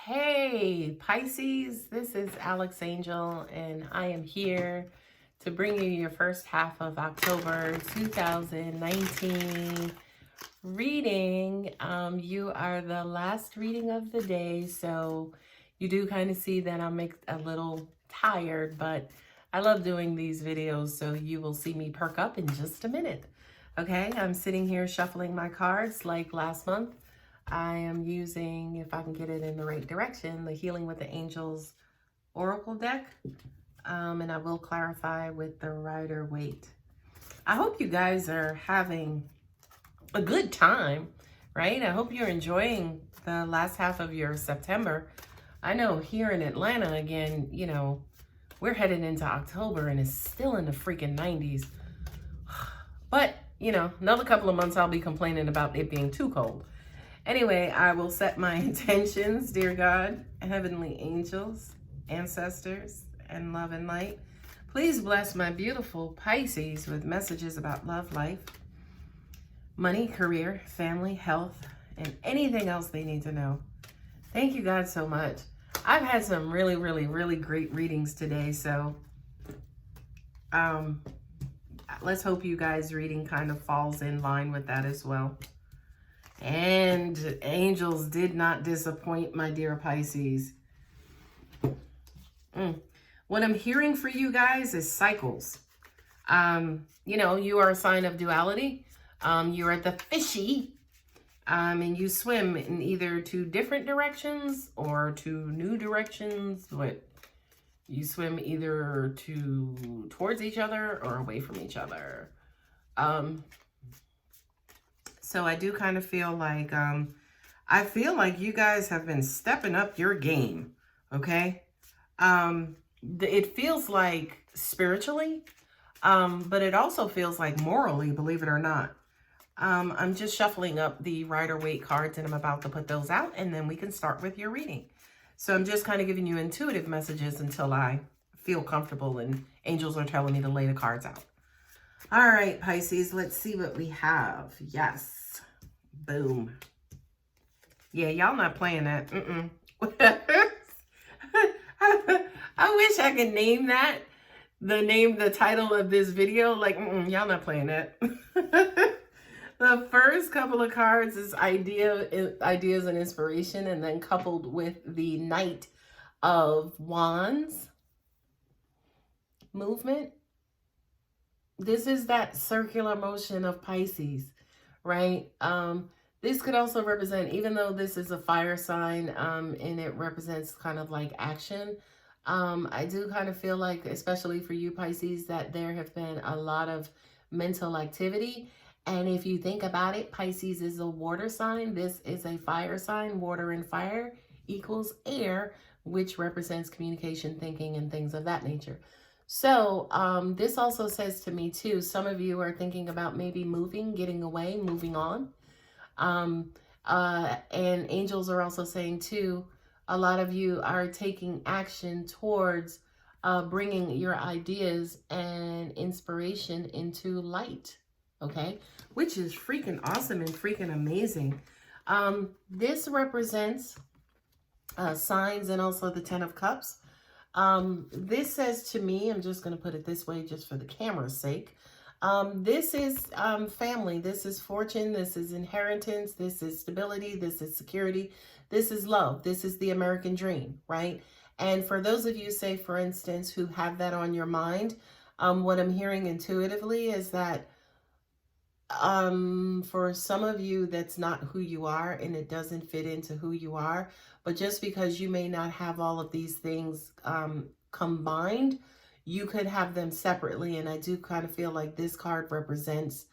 Hey, Pisces, this is Alex Angel, and I am here to bring you your first half of October 2019 reading. You are the last reading of the day, so you do kind of see that I'm a little tired, but I love doing these videos, so you will see me perk up in just a minute. Okay, I'm sitting here shuffling my cards like last month. I am using, if I can get it in the right direction, the Healing with the Angels Oracle deck. And I will clarify with the Rider-Waite. I hope you guys are having a good time, right? I hope you're enjoying the last half of your September. I know here in Atlanta, again, we're headed into October and it's still in the freaking 90s. But, another couple of months I'll be complaining about it being too cold. Anyway, I will set my intentions, dear God, heavenly angels, ancestors, and love and light. Please bless my beautiful Pisces with messages about love, life, money, career, family, health, and anything else they need to know. Thank you, God, so much. I've had some really, really, really great readings today, so let's hope you guys' reading kind of falls in line with that as well. And angels did not disappoint, my dear Pisces. What I'm hearing for you guys is cycles. You are a sign of duality. You're at the fishy, and you swim in either two different directions or two new directions. But you swim either towards each other or away from each other. So I do kind of feel like, you guys have been stepping up your game, okay? It feels like spiritually, but it also feels like morally, believe it or not. I'm just shuffling up the Rider-Waite cards and I'm about to put those out and then we can start with your reading. So I'm just kind of giving you intuitive messages until I feel comfortable and angels are telling me to lay the cards out. All right, Pisces, let's see what we have. Yes. Boom. Yeah, y'all not playing that. I wish I could name that. The title of this video. Like, y'all not playing that. The first couple of cards is ideas and inspiration, and then coupled with the Knight of Wands movement. This is that circular motion of Pisces, right? This could also represent, even though this is a fire sign, and it represents kind of like action, I do kind of feel like, especially for you Pisces, that there have been a lot of mental activity. And if you think about it, Pisces is a water sign. This is a fire sign. Water and fire equals air, which represents communication, thinking, and things of that nature. So this also says to me too, some of you are thinking about maybe moving, getting away, moving on. And angels are also saying too, a lot of you are taking action towards bringing your ideas and inspiration into light, okay? Which is freaking awesome and freaking amazing. This represents signs and also the 10 of Cups. This says to me, I'm just going to put it this way just for the camera's sake. This is family. This is fortune. This is inheritance. This is stability. This is security. This is love. This is the American dream, right? And for those of you, say, for instance, who have that on your mind, what I'm hearing intuitively is that for some of you, that's not who you are and it doesn't fit into who you are. But just because you may not have all of these things combined, you could have them separately. And I do kind of feel like this card represents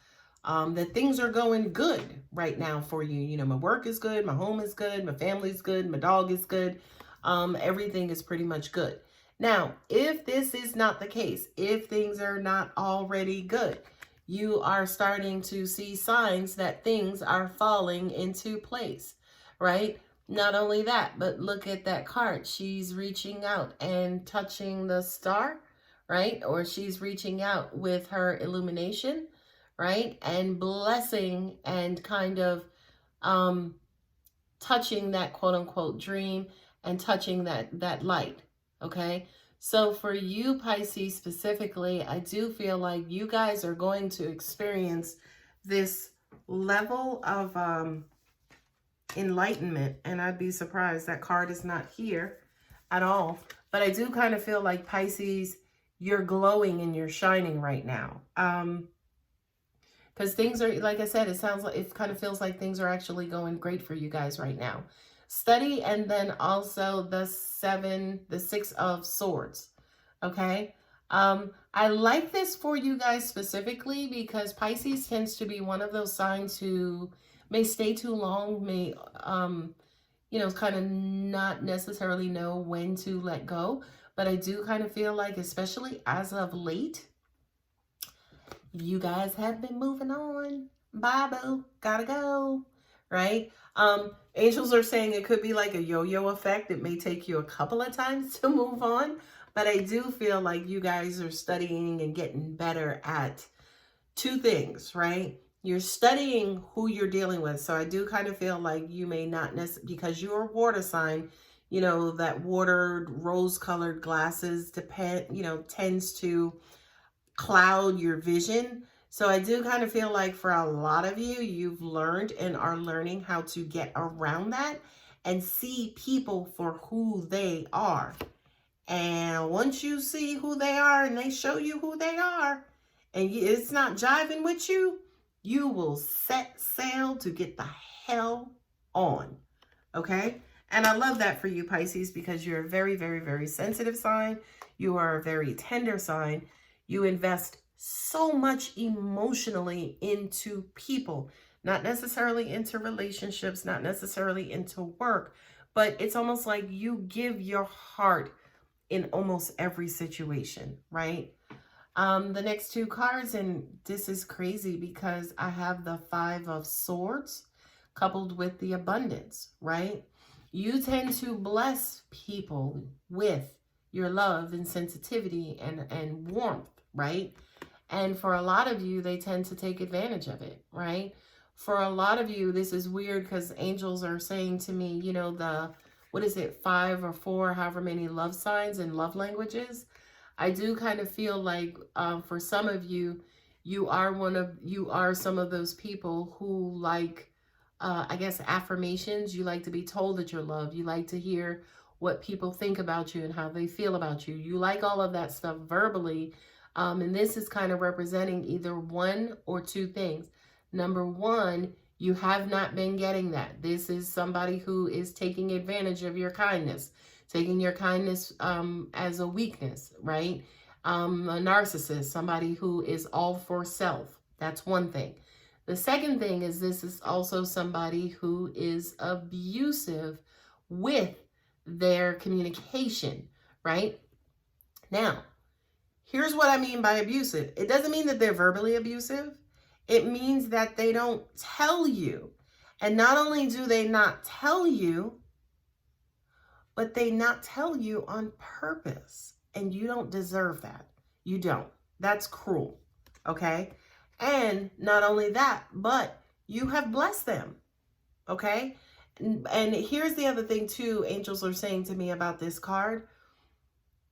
that things are going good right now for you. You know, my work is good, my home is good, my family's good, my dog is good. Everything is pretty much good. Now, if this is not the case, if things are not already good, you are starting to see signs that things are falling into place, right? Not only that, but look at that card. She's reaching out and touching the star, right? Or she's reaching out with her illumination, right? And blessing and kind of touching that quote unquote dream and touching that light, okay? So for you, Pisces, specifically, I do feel like you guys are going to experience this level of enlightenment, and I'd be surprised that card is not here at all. But I do kind of feel like, Pisces, you're glowing and you're shining right now. Because things are, like I said, it sounds like, it kind of feels like things are actually going great for you guys right now. Study, and then also the 6 of swords. Okay. I like this for you guys specifically because Pisces tends to be one of those signs who may stay too long, may, kind of not necessarily know when to let go. But I do kind of feel like, especially as of late, you guys have been moving on. Bye, boo. Gotta go. Right? Angels are saying it could be like a yo-yo effect. It may take you a couple of times to move on. But I do feel like you guys are studying and getting better at 2 things, right? You're studying who you're dealing with. So I do kind of feel like you may not necessarily, because you're a water sign, that watered rose-colored glasses tends to cloud your vision. So I do kind of feel like for a lot of you, you've learned and are learning how to get around that and see people for who they are. And once you see who they are and they show you who they are, and it's not jiving with you, you will set sail to get the hell on. Okay? And I love that for you, Pisces, because you're a very, very, very sensitive sign. You are a very tender sign. You invest so much emotionally into people, not necessarily into relationships, not necessarily into work, but it's almost like you give your heart in almost every situation, right? The next 2 cards, and this is crazy because I have the 5 of Swords coupled with the Abundance, right? You tend to bless people with your love and sensitivity and warmth, right? And for a lot of you, they tend to take advantage of it, right? For a lot of you, this is weird because angels are saying to me, what is it, 5 or 4, however many love signs and love languages. I do kind of feel like for some of you, you are some of those people who like, I guess, affirmations. You like to be told that you're loved. You like to hear what people think about you and how they feel about you. You like all of that stuff verbally. And this is kind of representing either 1 or 2 things. Number 1, you have not been getting that. This is somebody who is taking advantage of your kindness, taking your kindness as a weakness, right? A narcissist, somebody who is all for self. That's one thing. The second thing is this is also somebody who is abusive with their communication, right? Now, here's what I mean by abusive. It doesn't mean that they're verbally abusive. It means that they don't tell you. And not only do they not tell you, but they not tell you on purpose. And you don't deserve that. You don't. That's cruel. Okay? And not only that, but you have blessed them. Okay? And here's the other thing too, angels are saying to me about this card.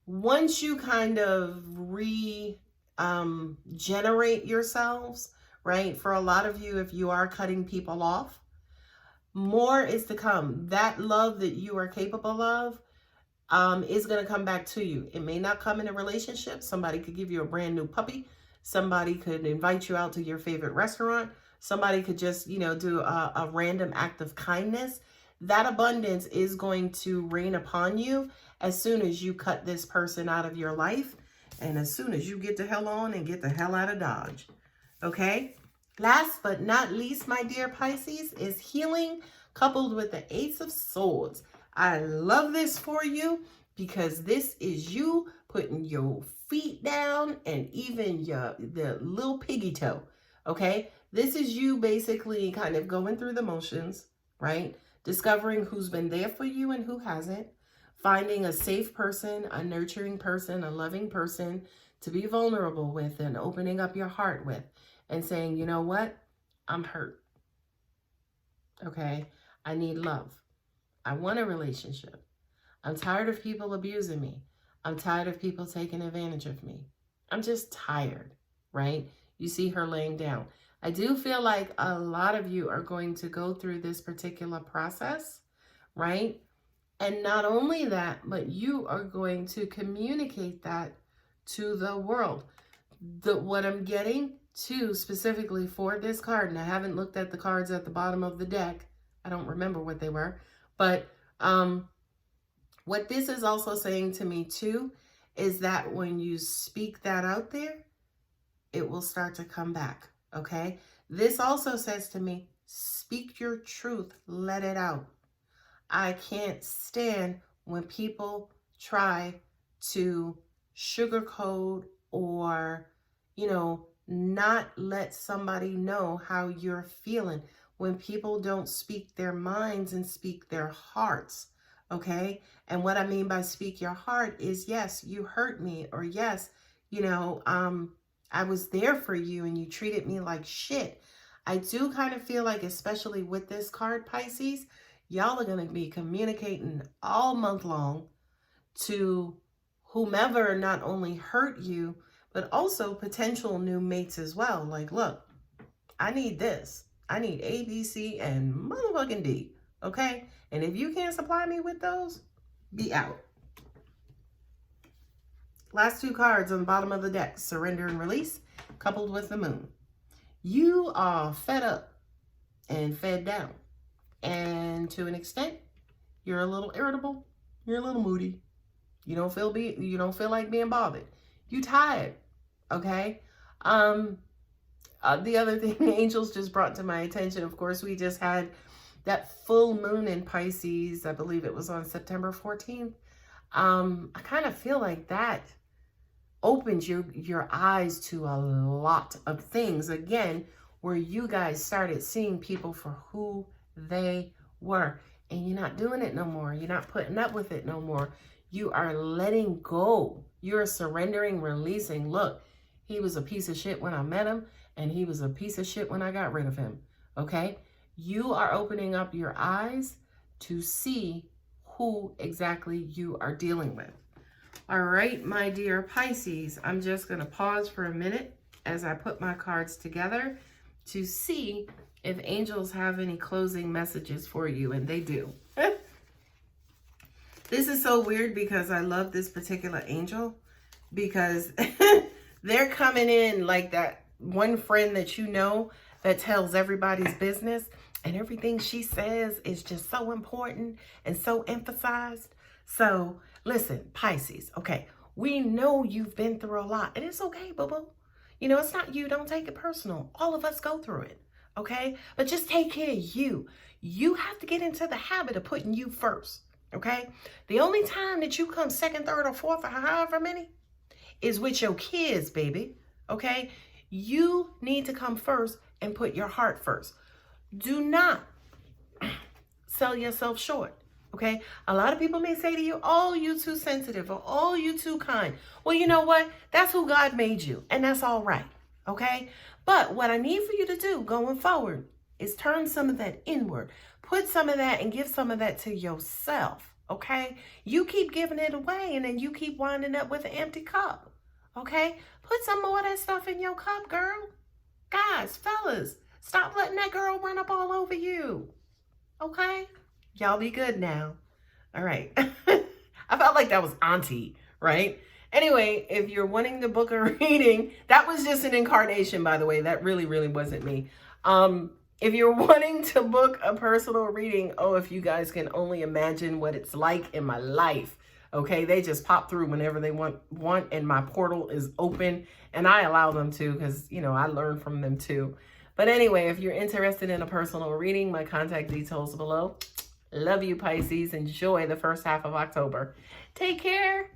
Once you kind of regenerate yourselves, right? For a lot of you, if you are cutting people off, more is to come. That love that you are capable of is going to come back to you. It may not come in a relationship. Somebody could give you a brand new puppy. Somebody could invite you out to your favorite restaurant. Somebody could just, do a random act of kindness. That abundance is going to rain upon you as soon as you cut this person out of your life and as soon as you get the hell on and get the hell out of Dodge. Okay? Last but not least, my dear Pisces, is healing coupled with the Ace of Swords. I love this for you because this is you putting your feet down and even the little piggy toe. Okay? This is you basically kind of going through the motions, right? Discovering who's been there for you and who hasn't. Finding a safe person, a nurturing person, a loving person to be vulnerable with and opening up your heart with and saying, you know what? I'm hurt. Okay? I need love. I want a relationship. I'm tired of people abusing me. I'm tired of people taking advantage of me. I'm just tired, right? You see her laying down. I do feel like a lot of you are going to go through this particular process, right? And not only that, but you are going to communicate that to the world. What I'm getting to specifically for this card, and I haven't looked at the cards at the bottom of the deck. I don't remember what they were, but what this is also saying to me too is that when you speak that out there, it will start to come back, okay? This also says to me, speak your truth, let it out. I can't stand when people try to sugarcoat or, not let somebody know how you're feeling. When people don't speak their minds and speak their hearts, okay? And what I mean by speak your heart is, yes, you hurt me, or yes, I was there for you and you treated me like shit. I do kind of feel like, especially with this card, Pisces, y'all are going to be communicating all month long to whomever not only hurt you, but also potential new mates as well. Like, look, I need this. I need A, B, C, and motherfucking D, okay? And if you can't supply me with those, be out. Last two cards on the bottom of the deck, surrender and release, coupled with the moon. You are fed up and fed down. And to an extent, you're a little irritable. You're a little moody. You don't feel like being bothered. You tired, okay? The other thing angels just brought to my attention, of course, we just had that full moon in Pisces. I believe it was on September 14th. I kind of feel like that opens your eyes to a lot of things again, where you guys started seeing people for who they were, and you're not doing it no more. You're not putting up with it no more. You are letting go. You're surrendering, releasing. Look, he was a piece of shit when I met him, and he was a piece of shit when I got rid of him. Okay? You are opening up your eyes to see who exactly you are dealing with. All right, my dear Pisces, I'm just going to pause for a minute as I put my cards together to see if angels have any closing messages for you, and they do. This is so weird because I love this particular angel, because they're coming in like that one friend that you know that tells everybody's business, and everything she says is just so important and so emphasized. So listen, Pisces, okay, we know you've been through a lot, and it's okay, boo-boo. It's not you. Don't take it personal. All of us go through it, okay? But just take care of you. You have to get into the habit of putting you first, okay? The only time that you come second, third, or fourth, or however many, is with your kids, baby, okay? You need to come first and put your heart first. Do not sell yourself short. Okay, a lot of people may say to you, oh, you too sensitive, or oh, you too kind. Well, you know what? That's who God made you, and that's all right. Okay, but what I need for you to do going forward is turn some of that inward. Put some of that and give some of that to yourself. Okay, you keep giving it away, and then you keep winding up with an empty cup. Okay, put some more of that stuff in your cup, girl. Guys, fellas, stop letting that girl run up all over you. Okay? Y'all be good now. All right. I felt like that was auntie, right? Anyway, if you're wanting to book a reading, that was just an incarnation, by the way. That really, really wasn't me. If you're wanting to book a personal reading, oh, if you guys can only imagine what it's like in my life. Okay, they just pop through whenever they want, and my portal is open, and I allow them to, because, I learn from them too. But anyway, if you're interested in a personal reading, my contact details below. Love you, Pisces. Enjoy the first half of October. Take care.